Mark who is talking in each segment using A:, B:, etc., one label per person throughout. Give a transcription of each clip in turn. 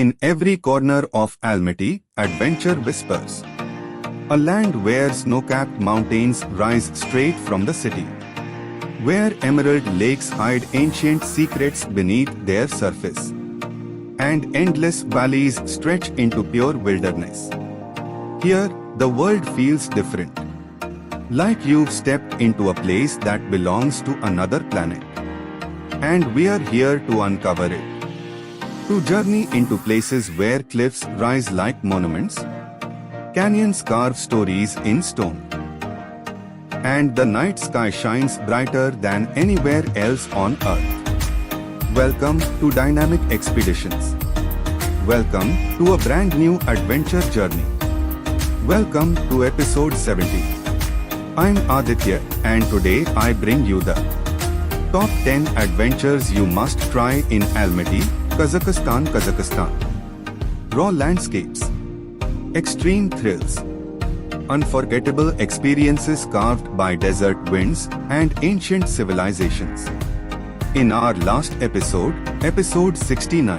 A: In every corner of Almaty, adventure whispers. A land where snow-capped mountains rise straight from the city. Where emerald lakes hide ancient secrets beneath their surface. And endless valleys stretch into pure wilderness. Here, the world feels different. Like you've stepped into a place that belongs to another planet. And we are here to uncover it. To journey into places where cliffs rise like monuments, canyons carve stories in stone, and the night sky shines brighter than anywhere else on earth. Welcome to Dynamic Expeditions. Welcome to a brand new adventure journey. Welcome to episode 70. I'm Aditya, and today I bring you the top 10 adventures you must try in Almaty, Kazakhstan. Raw landscapes, extreme thrills, unforgettable experiences carved by desert winds and ancient civilizations. In our last episode, episode 69,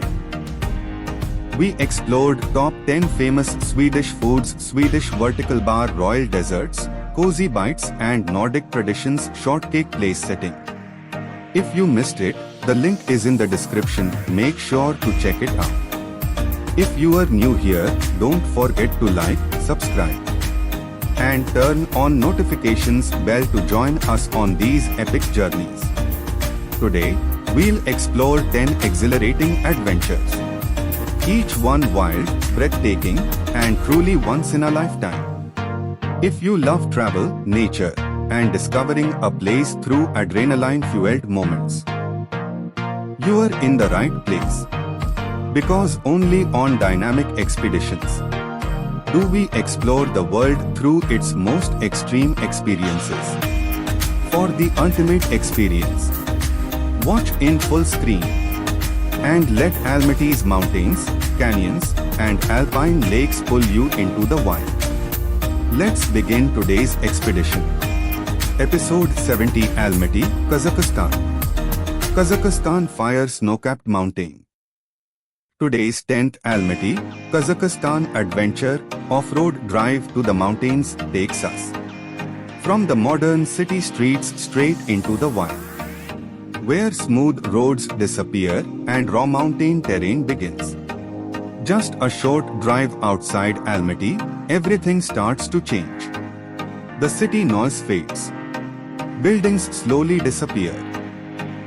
A: we explored top 10 famous Swedish foods, Swedish vertical bar royal desserts, cozy bites and Nordic traditions shortcake place setting. If you missed it, the link is in the description, make sure to check it out. If you are new here, don't forget to like, subscribe, and turn on notifications bell to join us on these epic journeys. Today, we'll explore 10 exhilarating adventures. Each one wild, breathtaking, and truly once in a lifetime. If you love travel, nature, and discovering a place through adrenaline-fueled moments, you are in the right place. Because only on Dynamic Expeditions do we explore the world through its most extreme experiences. For the ultimate experience, watch in full screen and let Almaty's mountains, canyons, and alpine lakes pull you into the wild. Let's begin today's expedition. Episode 70 Almaty, Kazakhstan. Kazakhstan fire snow-capped mountain. Today's 10th Almaty, Kazakhstan adventure, off-road drive to the mountains takes us from the modern city streets straight into the wild, where smooth roads disappear and raw mountain terrain begins. Just a short drive outside Almaty, everything starts to change. The city noise fades. Buildings slowly disappear,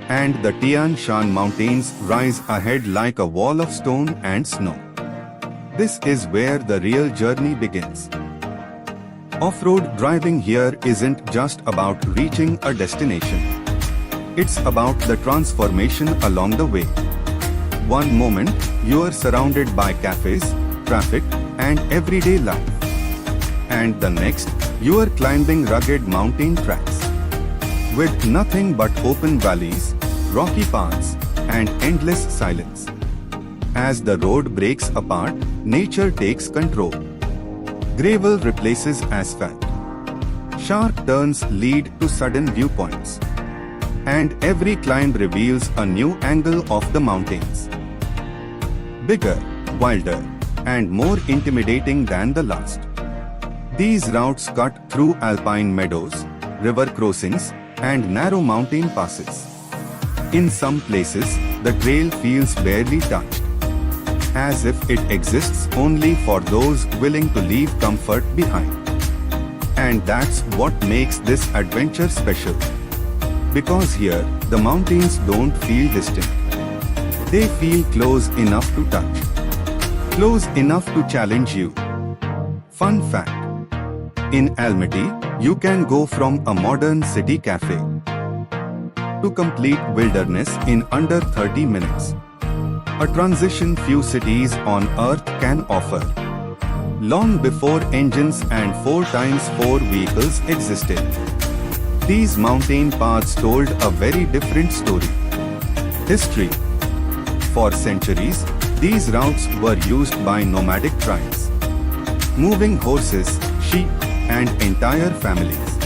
A: and the Tian Shan mountains rise ahead like a wall of stone and snow. This is where the real journey begins. Off-road driving here isn't just about reaching a destination. It's about the transformation along the way. One moment, you are surrounded by cafes, traffic, and everyday life. And the next, you are climbing rugged mountain tracks with nothing but open valleys, rocky paths, and endless silence. As the road breaks apart, nature takes control. Gravel replaces asphalt. Sharp turns lead to sudden viewpoints. And every climb reveals a new angle of the mountains. Bigger, wilder, and more intimidating than the last. These routes cut through alpine meadows, river crossings, and narrow mountain passes. In some places, the trail feels barely touched, as if it exists only for those willing to leave comfort behind. And that's what makes this adventure special. Because here, the mountains don't feel distant. They feel close enough to touch. Close enough to challenge you. Fun fact. In Almaty, you can go from a modern city cafe to complete wilderness in under 30 minutes. A transition few cities on earth can offer. Long before engines and 4x4 vehicles existed, these mountain paths told a very different story. History. For centuries, these routes were used by nomadic tribes, moving horses, sheep, and entire families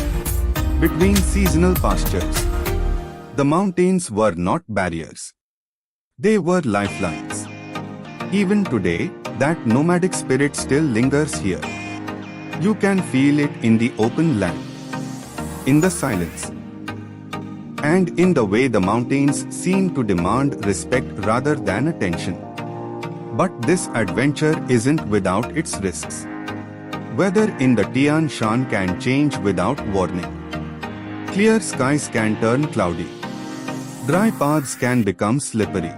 A: between seasonal pastures. The mountains were not barriers. They were lifelines. Even today, that nomadic spirit still lingers here. You can feel it in the open land, in the silence, and in the way the mountains seem to demand respect rather than attention. But this adventure isn't without its risks. Weather in the Tian Shan can change without warning. Clear skies can turn cloudy. Dry paths can become slippery.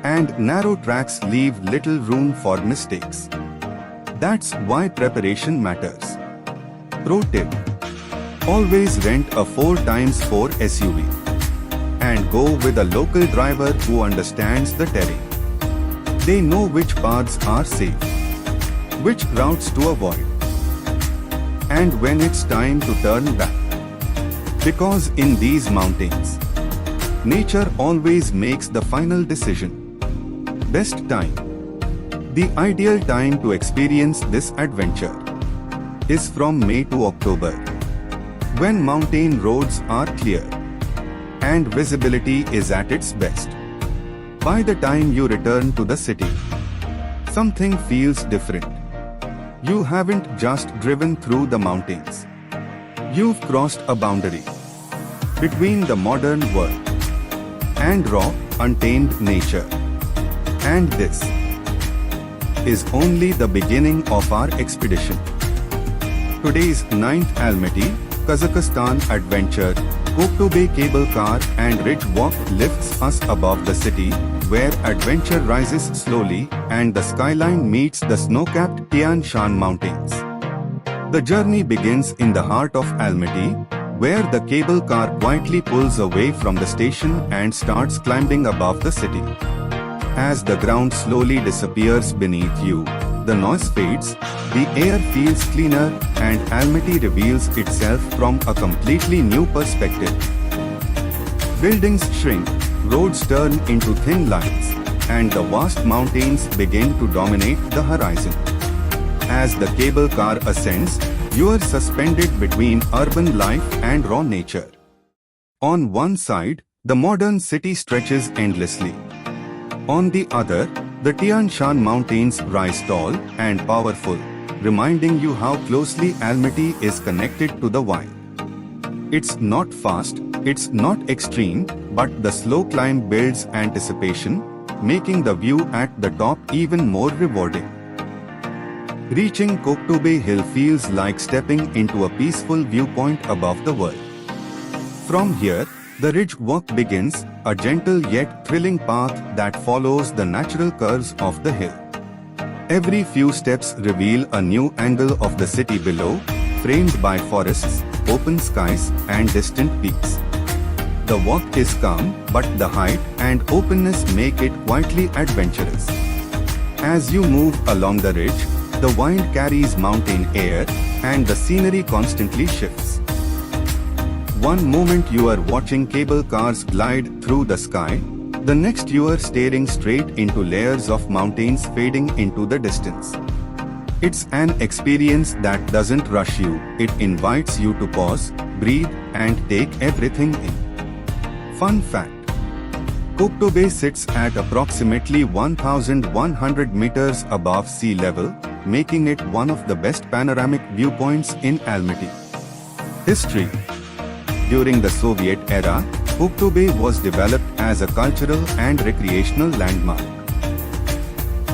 A: And narrow tracks leave little room for mistakes. That's why preparation matters. Pro tip: always rent a 4x4 SUV. And go with a local driver who understands the terrain. They know which paths are safe, which routes to avoid, and when it's time to turn back. Because in these mountains, nature always makes the final decision. Best time. The ideal time to experience this adventure is from May to October, when mountain roads are clear and visibility is at its best. By the time you return to the city, something feels different. You haven't just driven through the mountains. You've crossed a boundary between the modern world and raw, untamed nature. And this is only the beginning of our expedition. Today's 9th Almaty, Kazakhstan adventure, Koktobay cable car and ridge walk lifts us above the city, where adventure rises slowly and the skyline meets the snow-capped Tian Shan mountains. The journey begins in the heart of Almaty, where the cable car quietly pulls away from the station and starts climbing above the city. As the ground slowly disappears beneath you, the noise fades, the air feels cleaner, and Almaty reveals itself from a completely new perspective. Buildings shrink, roads turn into thin lines, and the vast mountains begin to dominate the horizon. As the cable car ascends, you are suspended between urban life and raw nature. On one side, the modern city stretches endlessly. On the other, the Tian Shan mountains rise tall and powerful, reminding you how closely Almaty is connected to the wild. It's not fast, it's not extreme, but the slow climb builds anticipation, making the view at the top even more rewarding. Reaching Koktobay Hill feels like stepping into a peaceful viewpoint above the world. From here, the ridge walk begins, a gentle yet thrilling path that follows the natural curves of the hill. Every few steps reveal a new angle of the city below, framed by forests, open skies, and distant peaks. The walk is calm, but the height and openness make it quietly adventurous. As you move along the ridge, the wind carries mountain air, and the scenery constantly shifts. One moment you are watching cable cars glide through the sky, the next you are staring straight into layers of mountains fading into the distance. It's an experience that doesn't rush you, it invites you to pause, breathe, and take everything in. Fun fact: Koktobay sits at approximately 1,100 meters above sea level, making it one of the best panoramic viewpoints in Almaty. History: during the Soviet era, Koktobay was developed as a cultural and recreational landmark.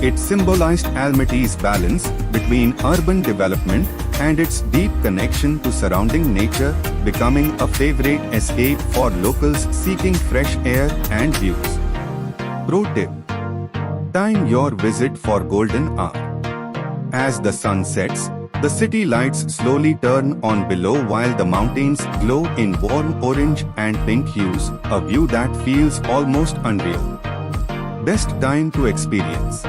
A: It symbolized Almaty's balance between urban development and its deep connection to surrounding nature, becoming a favorite escape for locals seeking fresh air and views. Pro tip: time your visit for golden hour. As the sun sets, the city lights slowly turn on below while the mountains glow in warm orange and pink hues, a view that feels almost unreal. Best time to experience.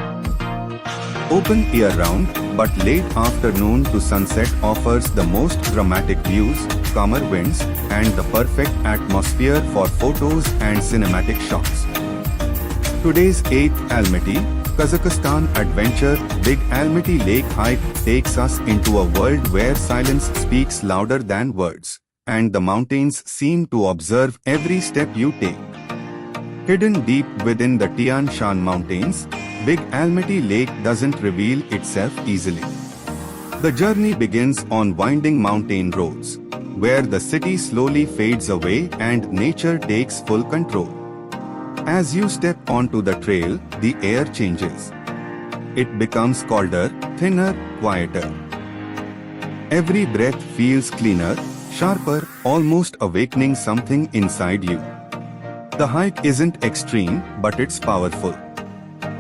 A: Open year-round, but late afternoon to sunset offers the most dramatic views, calmer winds, and the perfect atmosphere for photos and cinematic shots. Today's 8th Almaty, Kazakhstan adventure, Big Almaty Lake hike takes us into a world where silence speaks louder than words, and the mountains seem to observe every step you take. Hidden deep within the Tian Shan mountains, Big Almaty Lake doesn't reveal itself easily. The journey begins on winding mountain roads, where the city slowly fades away and nature takes full control. As you step onto the trail, the air changes. It becomes colder, thinner, quieter. Every breath feels cleaner, sharper, almost awakening something inside you. The hike isn't extreme, but it's powerful.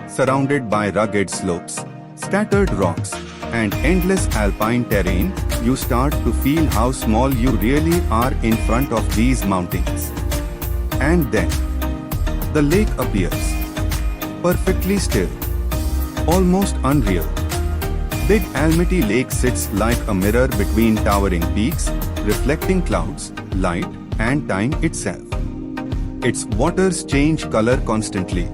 A: Surrounded by rugged slopes, scattered rocks, and endless alpine terrain, you start to feel how small you really are in front of these mountains. And then, the lake appears. Perfectly still. Almost unreal. Big Almaty Lake sits like a mirror between towering peaks, reflecting clouds, light, and time itself. Its waters change color constantly.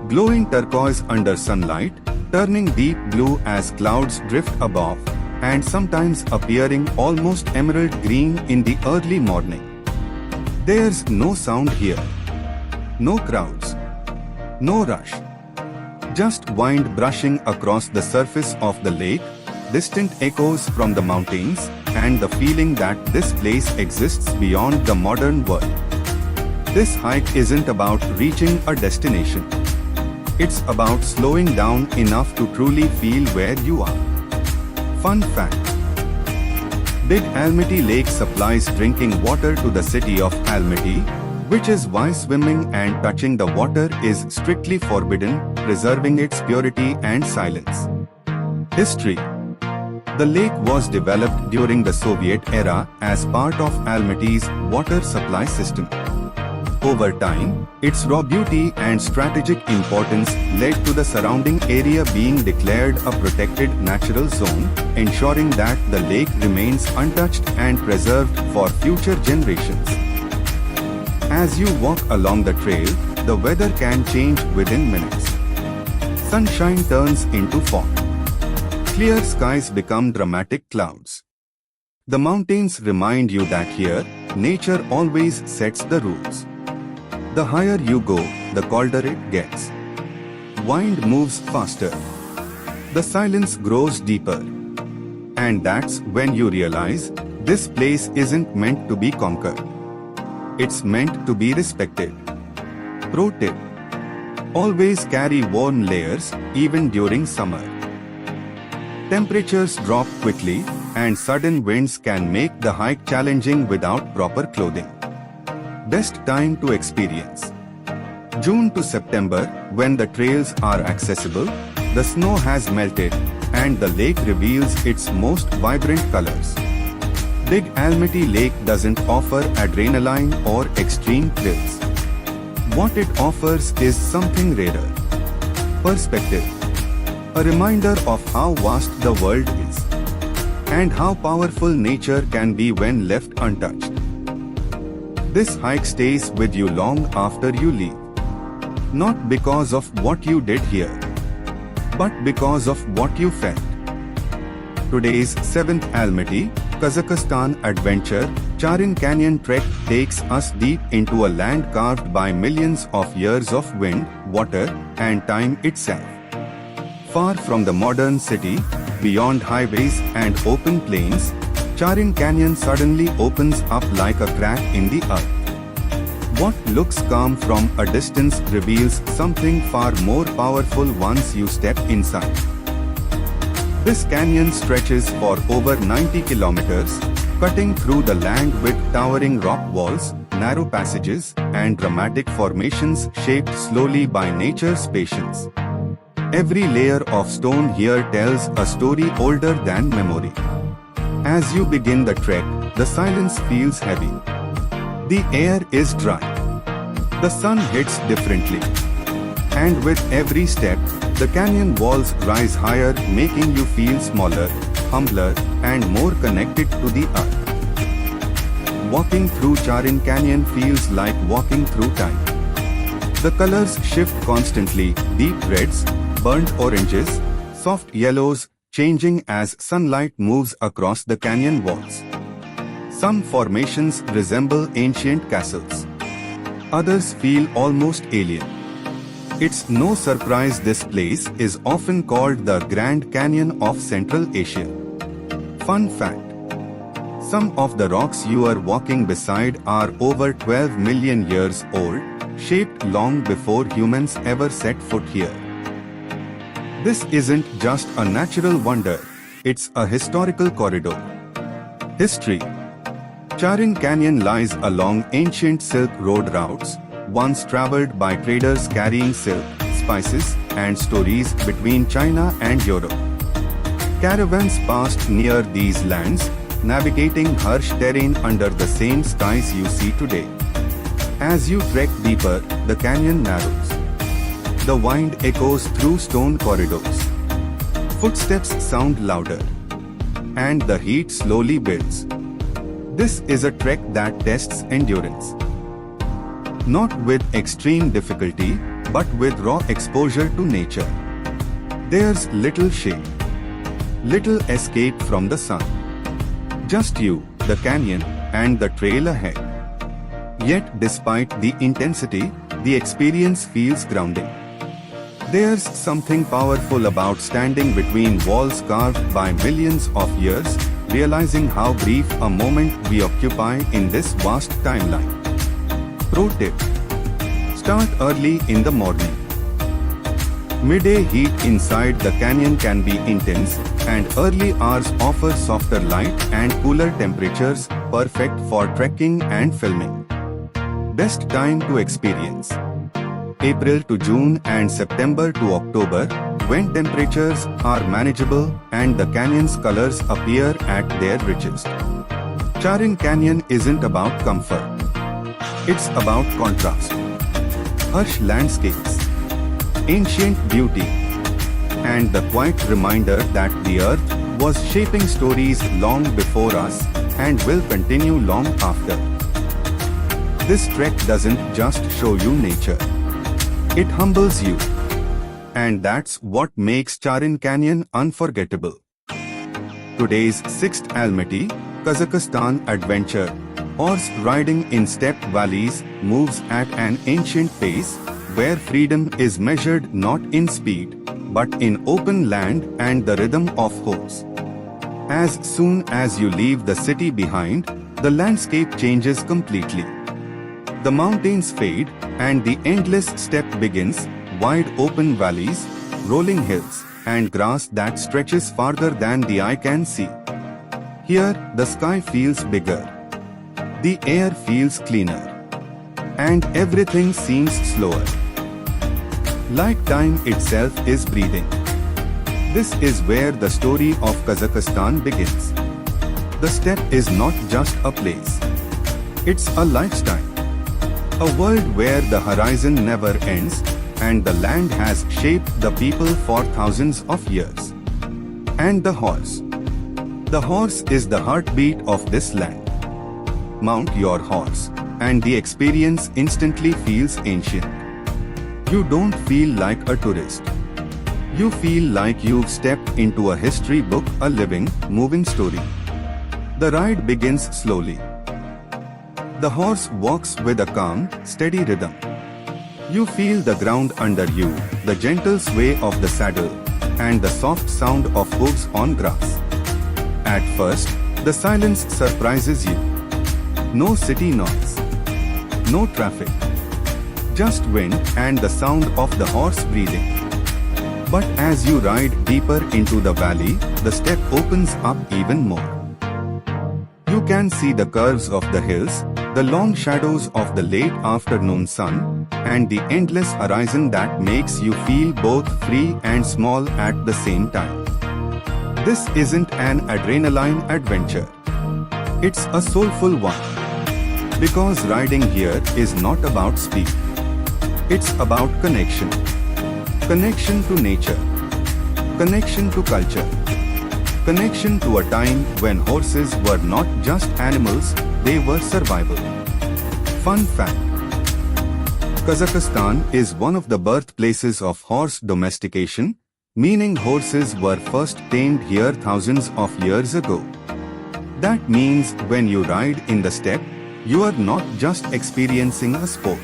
A: Glowing turquoise under sunlight, turning deep blue as clouds drift above, and sometimes appearing almost emerald green in the early morning. There's no sound here. No crowds. No rush. Just wind brushing across the surface of the lake, distant echoes from the mountains, and the feeling that this place exists beyond the modern world. This hike isn't about reaching a destination. It's about slowing down enough to truly feel where you are. Fun fact: Big Almaty Lake supplies drinking water to the city of Almaty, which is why swimming and touching the water is strictly forbidden, preserving its purity and silence. History: The lake was developed during the Soviet era as part of Almaty's water supply system. Over time, its raw beauty and strategic importance led to the surrounding area being declared a protected natural zone, ensuring that the lake remains untouched and preserved for future generations. As you walk along the trail, the weather can change within minutes. Sunshine turns into fog. Clear skies become dramatic clouds. The mountains remind you that here, nature always sets the rules. The higher you go, the colder it gets. Wind moves faster. The silence grows deeper. And that's when you realize, this place isn't meant to be conquered. It's meant to be respected. Pro tip: always carry warm layers, even during summer. Temperatures drop quickly, and sudden winds can make the hike challenging without proper clothing. Best time to experience: June to September, when the trails are accessible, the snow has melted, and the lake reveals its most vibrant colors. Big Almaty Lake doesn't offer adrenaline or extreme thrills. What it offers is something rarer: perspective. A reminder of how vast the world is, and how powerful nature can be when left untouched. This hike stays with you long after you leave. Not because of what you did here, but because of what you felt. Today's 7th Almaty, Kazakhstan adventure, Charin Canyon trek takes us deep into a land carved by millions of years of wind, water, and time itself. Far from the modern city, beyond highways and open plains, Charin Canyon suddenly opens up like a crack in the earth. What looks calm from a distance reveals something far more powerful once you step inside. This canyon stretches for over 90 kilometers, cutting through the land with towering rock walls, narrow passages, and dramatic formations shaped slowly by nature's patience. Every layer of stone here tells a story older than memory. As you begin the trek, the silence feels heavy. The air is dry. The sun hits differently. And with every step, the canyon walls rise higher, making you feel smaller, humbler, and more connected to the earth. Walking through Charin Canyon feels like walking through time. The colors shift constantly: deep reds, burnt oranges, soft yellows, changing as sunlight moves across the canyon walls. Some formations resemble ancient castles. Others feel almost alien. It's no surprise this place is often called the Grand Canyon of Central Asia. Fun fact: some of the rocks you are walking beside are over 12 million years old, shaped long before humans ever set foot here. This isn't just a natural wonder, it's a historical corridor. History: Charin Canyon lies along ancient Silk Road routes, once traveled by traders carrying silk, spices, and stories between China and Europe. Caravans passed near these lands, navigating harsh terrain under the same skies you see today. As you trek deeper, the canyon narrows. The wind echoes through stone corridors. Footsteps sound louder. And the heat slowly builds. This is a trek that tests endurance. Not with extreme difficulty, but with raw exposure to nature. There's little shade. Little escape from the sun. Just you, the canyon, and the trail ahead. Yet despite the intensity, the experience feels grounding. There's something powerful about standing between walls carved by millions of years, realizing how brief a moment we occupy in this vast timeline. Pro tip: start early in the morning. Midday heat inside the canyon can be intense, and early hours offer softer light and cooler temperatures, perfect for trekking and filming. Best time to experience: April to June and September to October, when temperatures are manageable and the canyon's colors appear at their richest. Charin Canyon isn't about comfort. It's about contrast. Harsh landscapes, ancient beauty, and the quiet reminder that the earth was shaping stories long before us and will continue long after. This trek doesn't just show you nature. It humbles you. And that's what makes Charin Canyon unforgettable. Today's 6th Almaty, Kazakhstan adventure, horse riding in steppe valleys, moves at an ancient pace, where freedom is measured not in speed, but in open land and the rhythm of hooves. As soon as you leave the city behind, the landscape changes completely. The mountains fade, and the endless steppe begins, wide open valleys, rolling hills, and grass that stretches farther than the eye can see. Here, the sky feels bigger. The air feels cleaner. And everything seems slower. Like time itself is breathing. This is where the story of Kazakhstan begins. The steppe is not just a place. It's a lifestyle. A world where the horizon never ends, and the land has shaped the people for thousands of years. And the horse. The horse is the heartbeat of this land. Mount your horse, and the experience instantly feels ancient. You don't feel like a tourist. You feel like you've stepped into a history book, a living, moving story. The ride begins slowly. The horse walks with a calm, steady rhythm. You feel the ground under you, the gentle sway of the saddle, and the soft sound of hooves on grass. At first, the silence surprises you. No city noise. No traffic. Just wind and the sound of the horse breathing. But as you ride deeper into the valley, the steppe opens up even more. You can see the curves of the hills, the long shadows of the late afternoon sun, and the endless horizon that makes you feel both free and small at the same time. This isn't an adrenaline adventure. It's a soulful one. Because riding here is not about speed. It's about connection. Connection to nature. Connection to culture. Connection to a time when horses were not just animals, they were survival. Fun fact: Kazakhstan is one of the birthplaces of horse domestication, meaning horses were first tamed here thousands of years ago. That means when you ride in the steppe, you are not just experiencing a sport.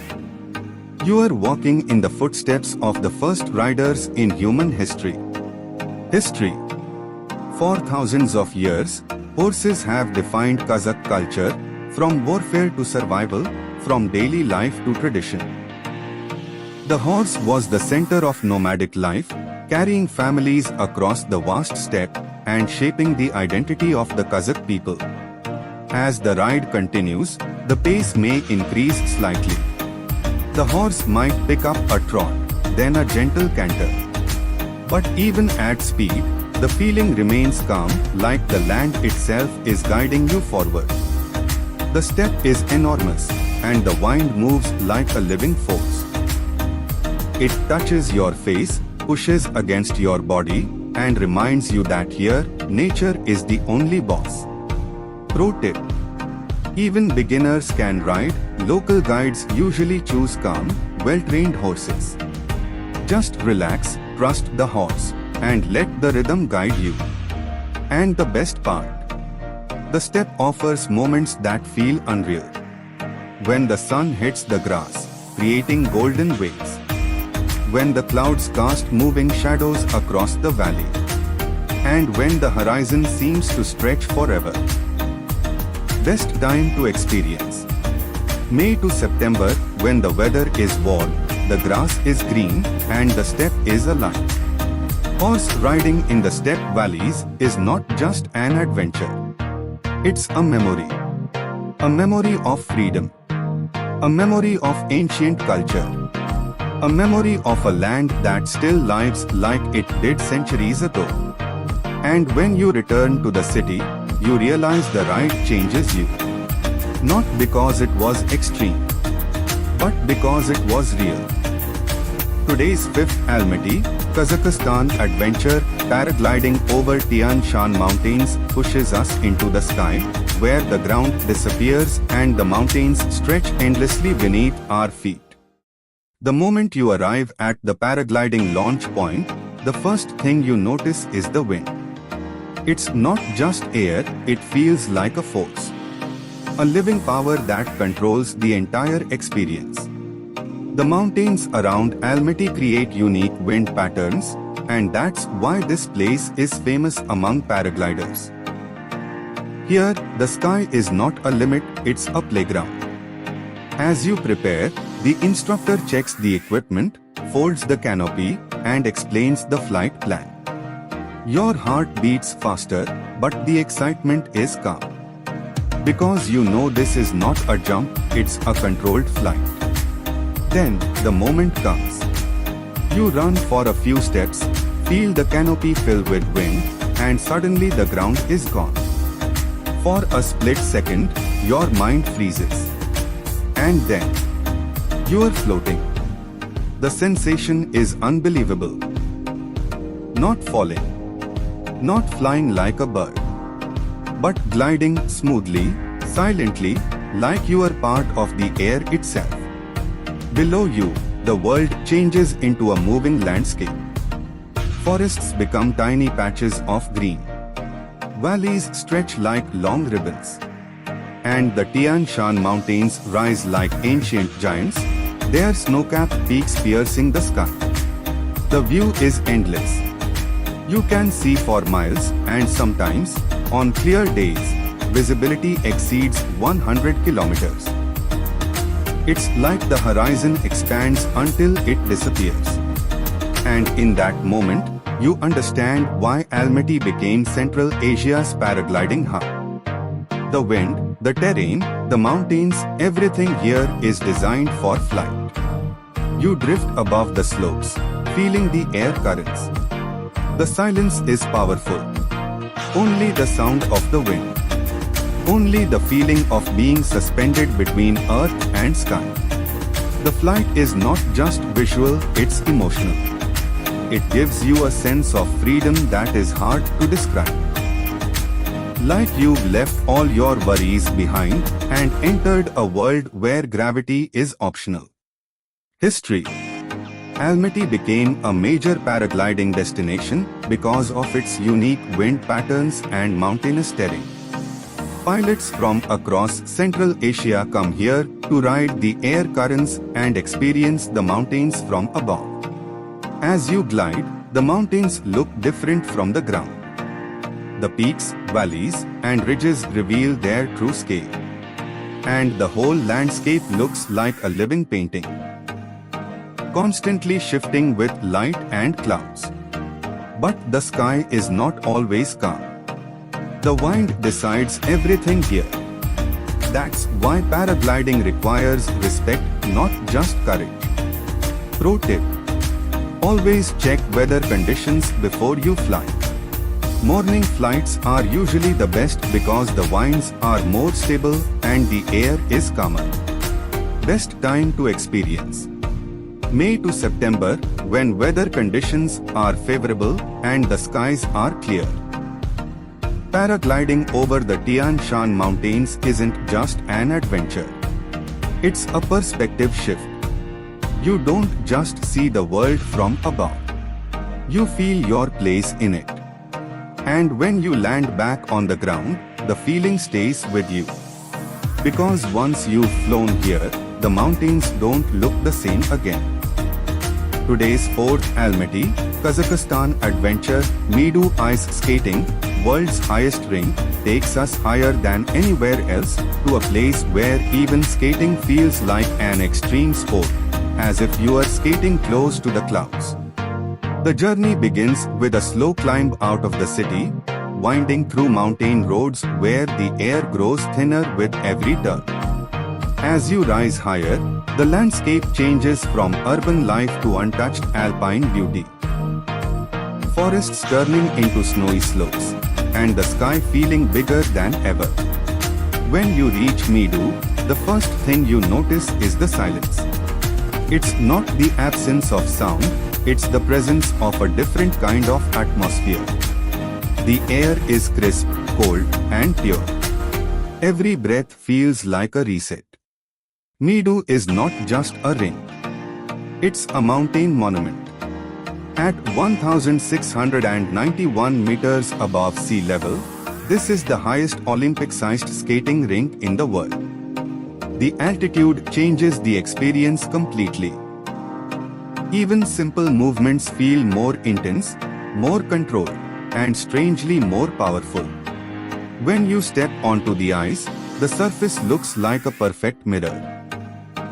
A: You are walking in the footsteps of the first riders in human history. History. For thousands of years, horses have defined Kazakh culture, from warfare to survival, from daily life to tradition. The horse was the center of nomadic life, carrying families across the vast steppe and shaping the identity of the Kazakh people. As the ride continues, the pace may increase slightly. The horse might pick up a trot, then a gentle canter. But even at speed, the feeling remains calm, like the land itself is guiding you forward. The steppe is enormous, and the wind moves like a living force. It touches your face, pushes against your body, and reminds you that here, nature is the only boss. Pro tip. Even beginners can ride. Local guides usually choose calm, well-trained horses. Just relax, trust the horse, and let the rhythm guide you. And the best part, the steppe offers moments that feel unreal. When the sun hits the grass, creating golden waves. When the clouds cast moving shadows across the valley. And when the horizon seems to stretch forever. Best time to experience. May to September, when the weather is warm, the grass is green, and the steppe is alive. Horse riding in the steppe valleys is not just an adventure. It's a memory. A memory of freedom. A memory of ancient culture. A memory of a land that still lives like it did centuries ago. And when you return to the city, you realize the ride changes you. Not because it was extreme, but because it was real. Today's fifth Almaty, Kazakhstan adventure, paragliding over Tian Shan mountains, pushes us into the sky, where the ground disappears and the mountains stretch endlessly beneath our feet. The moment you arrive at the paragliding launch point, the first thing you notice is the wind. It's not just air, it feels like a force. A living power that controls the entire experience. The mountains around Almaty create unique wind patterns, and that's why this place is famous among paragliders. Here, the sky is not a limit, it's a playground. As you prepare, the instructor checks the equipment, folds the canopy, and explains the flight plan. Your heart beats faster, but the excitement is calm. Because you know this is not a jump, it's a controlled flight. Then, the moment comes. You run for a few steps, feel the canopy fill with wind, and suddenly the ground is gone. For a split second, your mind freezes. And then, you are floating. The sensation is unbelievable. Not falling. Not flying like a bird, but gliding smoothly, silently, like you are part of the air itself. Below you, the world changes into a moving landscape. Forests become tiny patches of green. Valleys stretch like long ribbons. And the Tian Shan mountains rise like ancient giants, their snow-capped peaks piercing the sky. The view is endless. You can see for miles, and sometimes, on clear days, visibility exceeds 100 kilometers. It's like the horizon expands until it disappears. And in that moment, you understand why Almaty became Central Asia's paragliding hub. The wind, the terrain, the mountains, everything here is designed for flight. You drift above the slopes, feeling the air currents. The silence is powerful. Only the sound of the wind. Only the feeling of being suspended between earth and sky. The flight is not just visual, it's emotional. It gives you a sense of freedom that is hard to describe. Like you've left all your worries behind and entered a world where gravity is optional. History. Almaty became a major paragliding destination because of its unique wind patterns and mountainous terrain. Pilots from across Central Asia come here to ride the air currents and experience the mountains from above. As you glide, the mountains look different from the ground. The peaks, valleys, and ridges reveal their true scale. And the whole landscape looks like a living painting, constantly shifting with light and clouds. But the sky is not always calm. The wind decides everything here. That's why paragliding requires respect, not just courage. Pro tip: always check weather conditions before you fly. Morning flights are usually the best because the winds are more stable and the air is calmer. Best time to experience: May to September, when weather conditions are favorable and the skies are clear. Paragliding over the Tian Shan mountains isn't just an adventure. It's a perspective shift. You don't just see the world from above. You feel your place in it. And when you land back on the ground, the feeling stays with you. Because once you've flown here, the mountains don't look the same again. Today's fourth Almaty, Kazakhstan adventure, Meadow Ice Skating, world's highest rink, takes us higher than anywhere else, to a place where even skating feels like an extreme sport, as if you are skating close to the clouds. The journey begins with a slow climb out of the city, winding through mountain roads where the air grows thinner with every turn. As you rise higher, the landscape changes from urban life to untouched alpine beauty. Forests turning into snowy slopes, and the sky feeling bigger than ever. When you reach Meadow, the first thing you notice is the silence. It's not the absence of sound, it's the presence of a different kind of atmosphere. The air is crisp, cold, and pure. Every breath feels like a reset. Meadow is not just a rink. It's a mountain monument. At 1,691 meters above sea level, this is the highest Olympic-sized skating rink in the world. The altitude changes the experience completely. Even simple movements feel more intense, more controlled, and strangely more powerful. When you step onto the ice, the surface looks like a perfect mirror.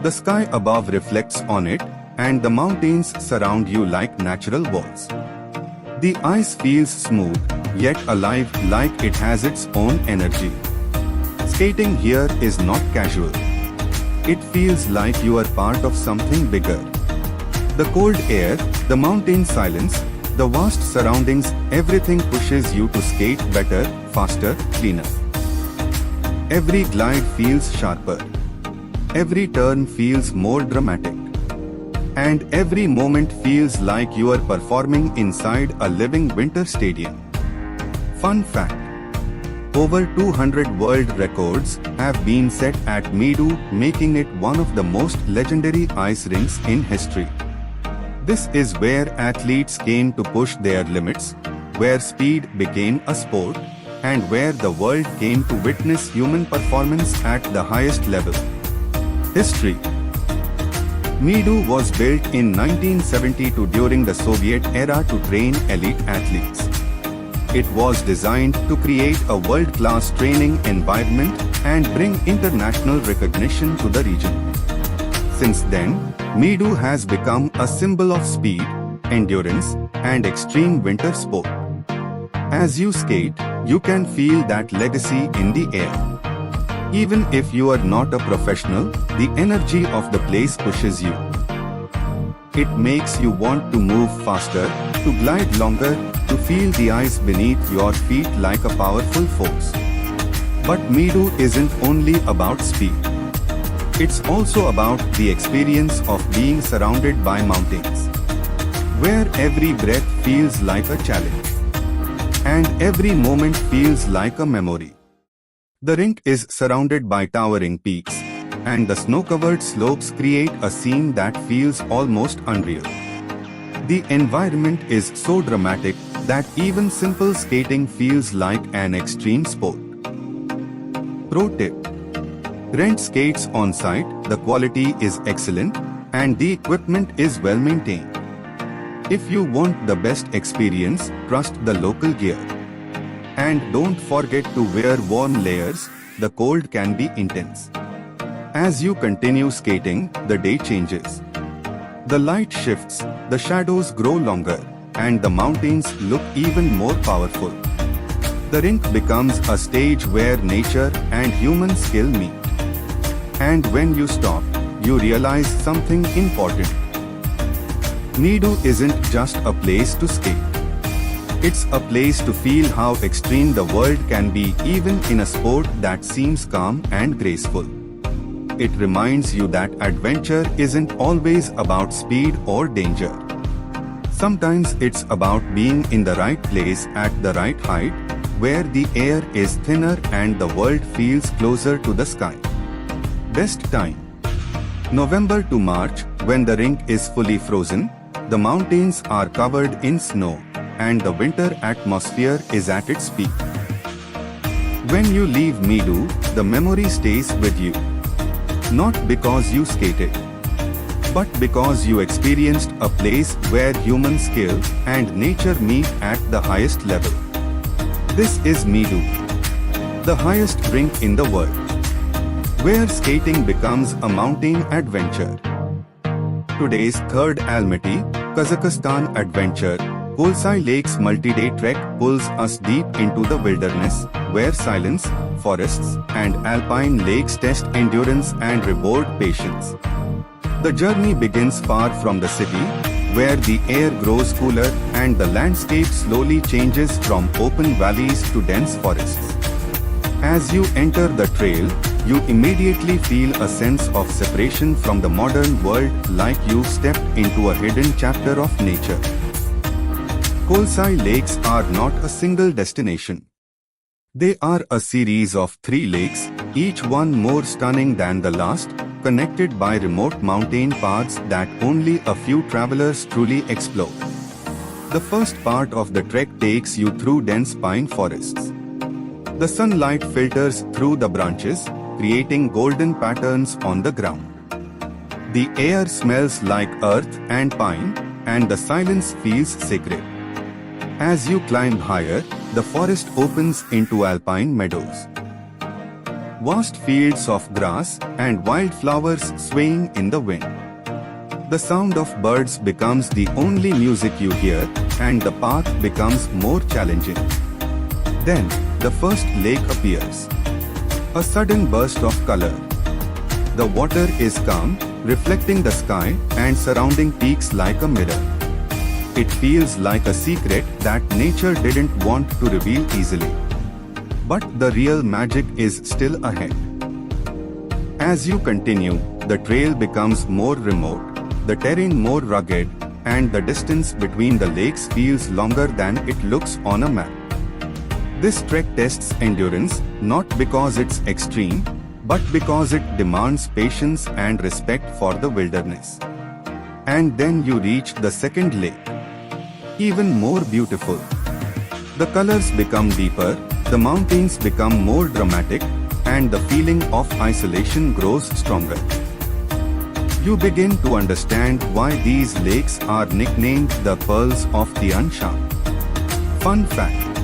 A: The sky above reflects on it, and the mountains surround you like natural walls. The ice feels smooth, yet alive, like it has its own energy. Skating here is not casual. It feels like you are part of something bigger. The cold air, the mountain silence, the vast surroundings, everything pushes you to skate better, faster, cleaner. Every glide feels sharper. Every turn feels more dramatic. And every moment feels like you are performing inside a living winter stadium. Fun fact: over 200 world records have been set at Meadow, making it one of the most legendary ice rinks in history. This is where athletes came to push their limits, where speed became a sport, and where the world came to witness human performance at the highest level. History: Meadow was built in 1972 during the Soviet era to train elite athletes. It was designed to create a world-class training environment and bring international recognition to the region. Since then, Meadow has become a symbol of speed, endurance, and extreme winter sport. As you skate, you can feel that legacy in the air. Even if you are not a professional, the energy of the place pushes you. It makes you want to move faster, to glide longer, to feel the ice beneath your feet like a powerful force. But Meadow isn't only about speed. It's also about the experience of being surrounded by mountains, where every breath feels like a challenge, and every moment feels like a memory. The rink is surrounded by towering peaks, and the snow-covered slopes create a scene that feels almost unreal. The environment is so dramatic that even simple skating feels like an extreme sport. Pro tip: rent skates on site, the quality is excellent and the equipment is well maintained. If you want the best experience, trust the local gear. And don't forget to wear warm layers, the cold can be intense. As you continue skating, the day changes. The light shifts, the shadows grow longer, and the mountains look even more powerful. The rink becomes a stage where nature and human skill meet. And when you stop, you realize something important. Meadow isn't just a place to skate. It's a place to feel how extreme the world can be even in a sport that seems calm and graceful. It reminds you that adventure isn't always about speed or danger. Sometimes it's about being in the right place at the right height, where the air is thinner and the world feels closer to the sky. Best time: November to March, when the rink is fully frozen, the mountains are covered in snow, and the winter atmosphere is at its peak. When you leave Meadow, the memory stays with you. Not because you skated, but because you experienced a place where human skill and nature meet at the highest level. This is Meadow, the highest rink in the world, where skating becomes a mountain adventure. Today's third Almaty, Kazakhstan adventure, Kolsai Lake's multi-day trek pulls us deep into the wilderness, where silence, forests, and alpine lakes test endurance and reward patience. The journey begins far from the city, where the air grows cooler and the landscape slowly changes from open valleys to dense forests. As you enter the trail, you immediately feel a sense of separation from the modern world, like you've stepped into a hidden chapter of nature. Kolsai Lakes are not a single destination. They are a series of 3 lakes, each one more stunning than the last, connected by remote mountain paths that only a few travelers truly explore. The first part of the trek takes you through dense pine forests. The sunlight filters through the branches, creating golden patterns on the ground. The air smells like earth and pine, and the silence feels sacred. As you climb higher, the forest opens into alpine meadows. Vast fields of grass and wildflowers swaying in the wind. The sound of birds becomes the only music you hear, and the path becomes more challenging. Then, the first lake appears. A sudden burst of color. The water is calm, reflecting the sky and surrounding peaks like a mirror. It feels like a secret that nature didn't want to reveal easily. But the real magic is still ahead. As you continue, the trail becomes more remote, the terrain more rugged, and the distance between the lakes feels longer than it looks on a map. This trek tests endurance, not because it's extreme, but because it demands patience and respect for the wilderness. And then you reach the second lake. Even more beautiful. The colors become deeper, the mountains become more dramatic, and the feeling of isolation grows stronger. You begin to understand why these lakes are nicknamed the Pearls of Tian Shan. Fun fact: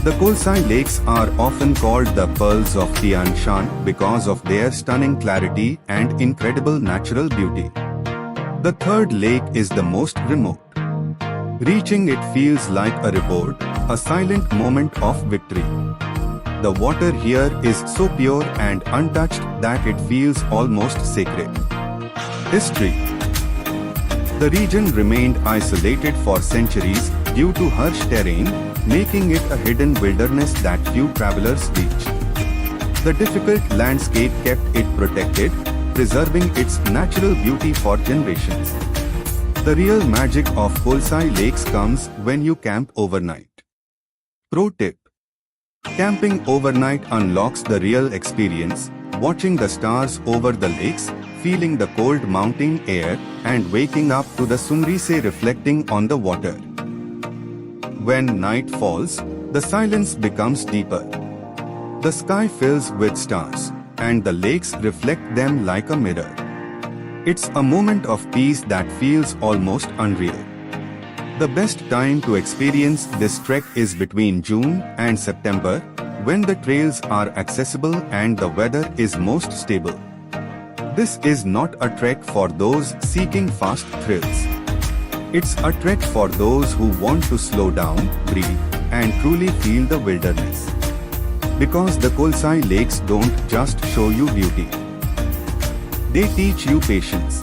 A: the Kolsai Lakes are often called the Pearls of Tian Shan because of their stunning clarity and incredible natural beauty. The third lake is the most remote. Reaching it feels like a reward, a silent moment of victory. The water here is so pure and untouched that it feels almost sacred. History: the region remained isolated for centuries due to harsh terrain, making it a hidden wilderness that few travelers reach. The difficult landscape kept it protected, preserving its natural beauty for generations. The real magic of Kolsai Lakes comes when you camp overnight. Pro tip: camping overnight unlocks the real experience, watching the stars over the lakes, feeling the cold mountain air, and waking up to the sunrise reflecting on the water. When night falls, the silence becomes deeper. The sky fills with stars, and the lakes reflect them like a mirror. It's a moment of peace that feels almost unreal. The best time to experience this trek is between June and September, when the trails are accessible and the weather is most stable. This is not a trek for those seeking fast thrills. It's a trek for those who want to slow down, breathe, and truly feel the wilderness. Because the Kholsai lakes don't just show you beauty. They teach you patience.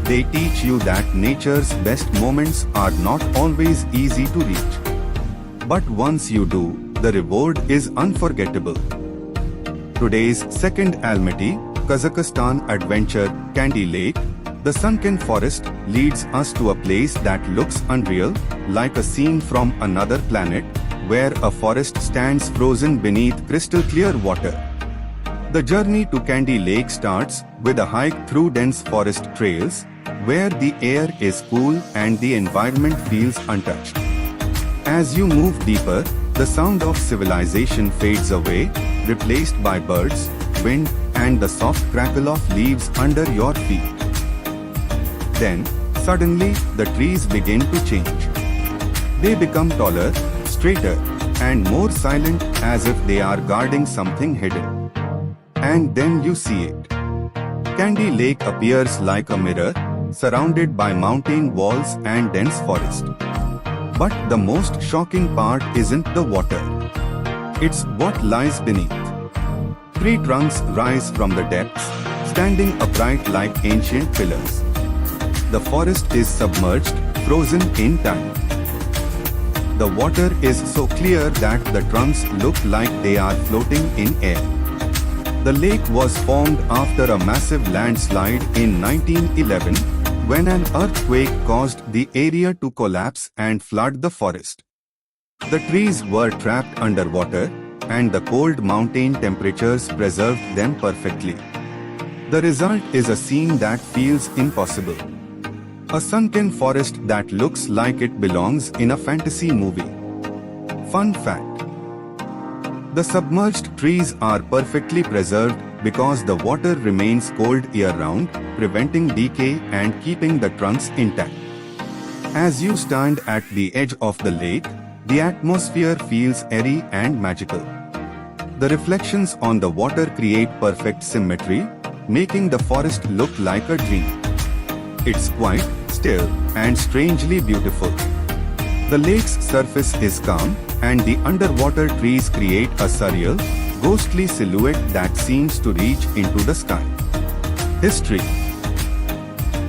A: They teach you that nature's best moments are not always easy to reach. But once you do, the reward is unforgettable. Today's second Almaty, Kazakhstan adventure, Candy Lake, the sunken forest, leads us to a place that looks unreal, like a scene from another planet, where a forest stands frozen beneath crystal clear water. The journey to Candy Lake starts with a hike through dense forest trails, where the air is cool and the environment feels untouched. As you move deeper, the sound of civilization fades away, replaced by birds, wind, and the soft crackle of leaves under your feet. Then, suddenly, the trees begin to change. They become taller, straighter, and more silent, as if they are guarding something hidden. And then you see it. Candy Lake appears like a mirror, surrounded by mountain walls and dense forest. But the most shocking part isn't the water. It's what lies beneath. Tree trunks rise from the depths, standing upright like ancient pillars. The forest is submerged, frozen in time. The water is so clear that the trunks look like they are floating in air. The lake was formed after a massive landslide in 1911, when an earthquake caused the area to collapse and flood the forest. The trees were trapped underwater, and the cold mountain temperatures preserved them perfectly. The result is a scene that feels impossible. A sunken forest that looks like it belongs in a fantasy movie. Fun fact: the submerged trees are perfectly preserved because the water remains cold year-round, preventing decay and keeping the trunks intact. As you stand at the edge of the lake, the atmosphere feels airy and magical. The reflections on the water create perfect symmetry, making the forest look like a dream. It's quiet, still, and strangely beautiful. The lake's surface is calm, and the underwater trees create a surreal, ghostly silhouette that seems to reach into the sky. History: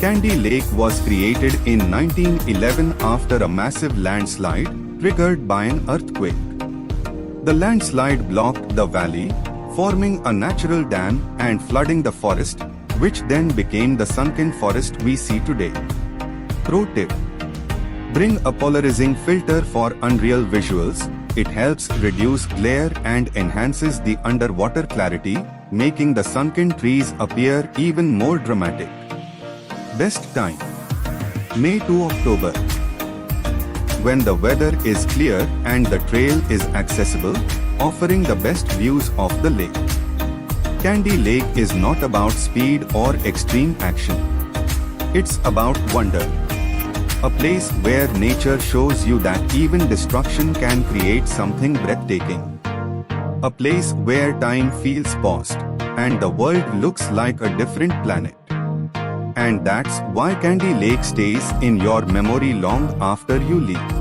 A: Candy Lake was created in 1911 after a massive landslide triggered by an earthquake. The landslide blocked the valley, forming a natural dam and flooding the forest, which then became the sunken forest we see today. Pro tip: bring a polarizing filter for unreal visuals. It helps reduce glare and enhances the underwater clarity, making the sunken trees appear even more dramatic. Best time: May to October. When the weather is clear and the trail is accessible, offering the best views of the lake. Candy Lake is not about speed or extreme action. It's about wonder. A place where nature shows you that even destruction can create something breathtaking. A place where time feels paused, and the world looks like a different planet. And that's why Candy Lake stays in your memory long after you leave.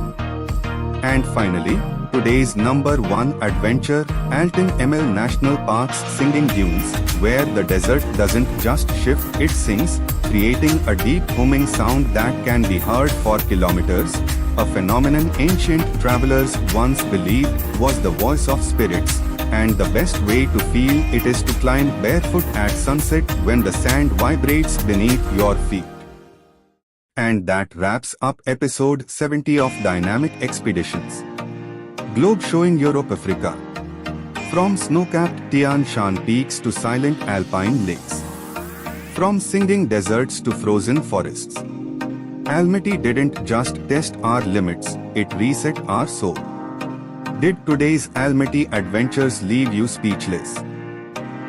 A: And finally, today's #1 adventure, Alpine ML National Park's Singing Dunes, where the desert doesn't just shift, it sings, creating a deep humming sound that can be heard for kilometers, a phenomenon ancient travelers once believed was the voice of spirits, and the best way to feel it is to climb barefoot at sunset when the sand vibrates beneath your feet. And that wraps up episode 70 of Dynamic Expeditions. Globe showing Europe, Africa. From snow-capped Tian Shan peaks to silent alpine lakes. From singing deserts to frozen forests. Almaty didn't just test our limits, it reset our soul. Did today's Almaty adventures leave you speechless?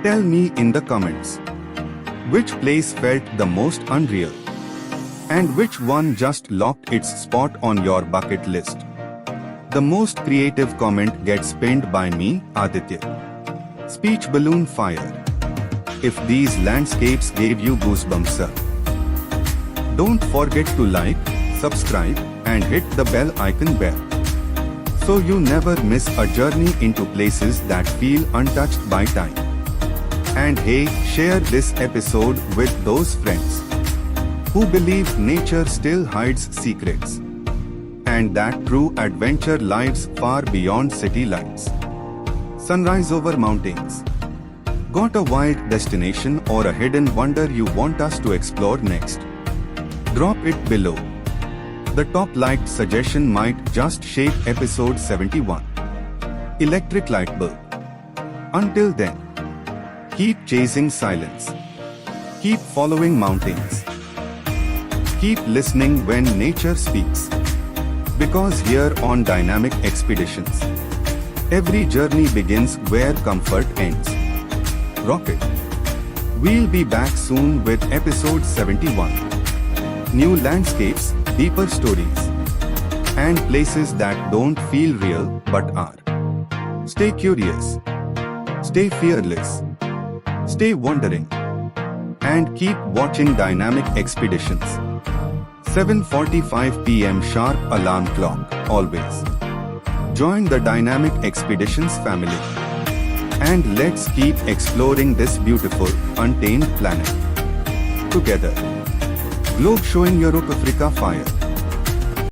A: Tell me in the comments. Which place felt the most unreal? And which one just locked its spot on your bucket list? The most creative comment gets pinned by me, Aditya. Speech balloon fire. If these landscapes gave you goosebumps, sir. Don't forget to like, subscribe, and hit the bell icon bell, so you never miss a journey into places that feel untouched by time. And hey, share this episode with those friends who believe nature still hides secrets, and that true adventure lives far beyond city lights. Sunrise over mountains. Got a wild destination or a hidden wonder you want us to explore next? Drop it below. The top liked suggestion might just shape episode 71. Electric light bulb. Until then, keep chasing silence. Keep following mountains. Keep listening when nature speaks. Because here on Dynamic Expeditions, every journey begins where comfort ends. Rocket. We'll be back soon with episode 71. New landscapes, deeper stories, and places that don't feel real but are. Stay curious. Stay fearless. Stay wondering. And keep watching Dynamic Expeditions. 7:45 p.m. sharp alarm clock, always. Join the Dynamic Expeditions family. And let's keep exploring this beautiful, untamed planet together. Globe showing Europe Africa fire.